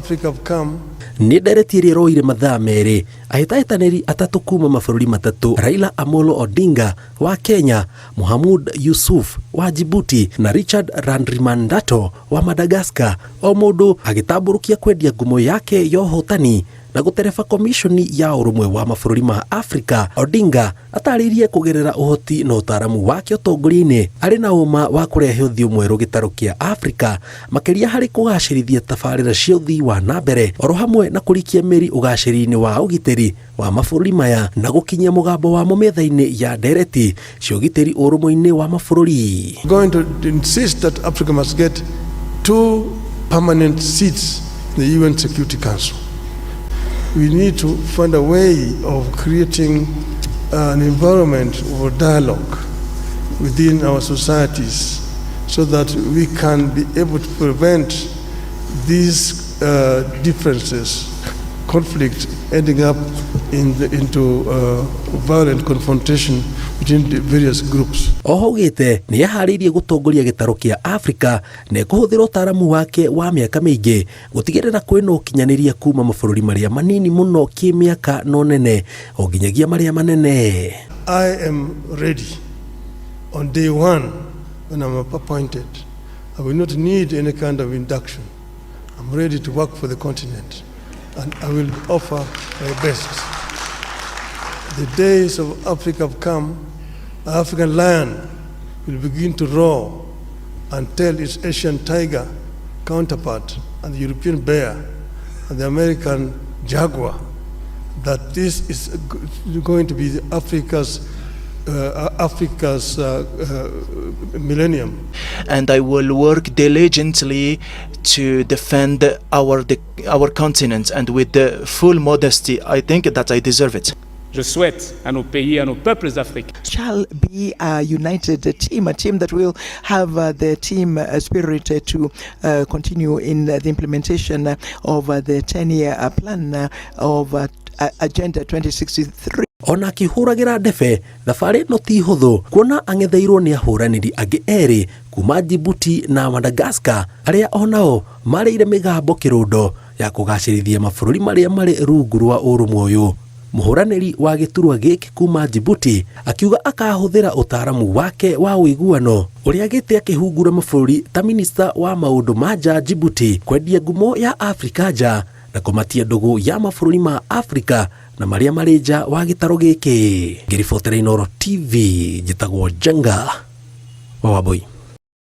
Africa have come. Ni ndereti ĩrĩa roire mathaa merĩ ahĩtahĩtanĩri atatũ kuma mabũrũri matatũ: Raila Amolo Odinga wa Kenya, Mohamud Yusuf wa Djibouti na Richard Randrimandato wa Madagascar, o mũndũ agĩtambũrũkia kwendia ngumo yake ya ũhotani na gũtereba komishoni ya ũrũmwe wa mabũrũri ma Afrika. Odinga atarĩirie kũgerera ũhoti na ũtaaramu wake ũtongoria-inĩ arĩ na ũma wa kũrehe ũthiũ mwerũ gĩtarũ kĩa Afrika, makĩria harĩ kũgacĩrithia tabarĩra cia ũthii wa nambere, oro hamwe na kũrikia mĩri ũgacĩri-inĩ wa ũgitĩri wa mabũrũri maya na gũkinyia mũgambo wa mũmetha-inĩ ya ndereti cia ũgitĩri ũrũmwe-inĩ wa mabũrũri. Going to insist that Africa must get 2 permanent seats in the UN Security Council. We need to find a way of creating an environment of dialogue within our societies so that we can be able to prevent these differences, conflict ending up into violent confrontation between the various groups. Ohogete ni yaharĩirie gũtongoria gĩtarũ kĩa Afrika na kũhũthĩra ũtaaramu wake wa mĩaka mĩingĩ gũtigĩrĩra kwĩna ũkinyanĩria kuma mabũrũri marĩa manini mũno kĩmĩaka no nene o nginyagia marĩa manene. I am ready on day one when I'm appointed. I will not need any kind of induction. I'm ready to work for the continent and I will offer my best. The days of Africa have come. The African lion will begin to roar and tell its Asian tiger counterpart and the European bear and the American jaguar that this is going to be Africa's millennium. And I will work diligently to defend our continent, and with the full modesty, I think that I deserve it. Je souhaite à nos pays, à nos peuples africains. Shall be a united team, a team that will have the team spirit to continue in the implementation of the 10-year plan of Agenda 2063. Ona akĩhũragĩra ndebe, thabarĩ no ti hũthũ kuona ang'etheirwo nĩ ahũranĩri angĩ erĩ kuma Djibouti na Madagascar arĩa onao marĩire mĩgambo kĩrũndo ya kũgacĩrithia mabũrũri marĩa marĩ rungu rwa ũrũmwe ũyũ. Mũhũranĩri wa gĩturwa gĩkĩ kuma Djibouti akiuga akahũthĩra ũtaaramu wake wa ũiguano ũrĩa gĩtĩ akĩhungura mabũrũri ta minista wa maũndũ ma nja Djibouti kwendia ngumo ya Afrika nja na kũmatia ndũgũ ya mabũrũri ma Afrika na marĩa marĩ nja wa gĩtarũ gĩkĩ. Ngĩribotera Inooro TV, njĩtagwo Jenga wa Wambui.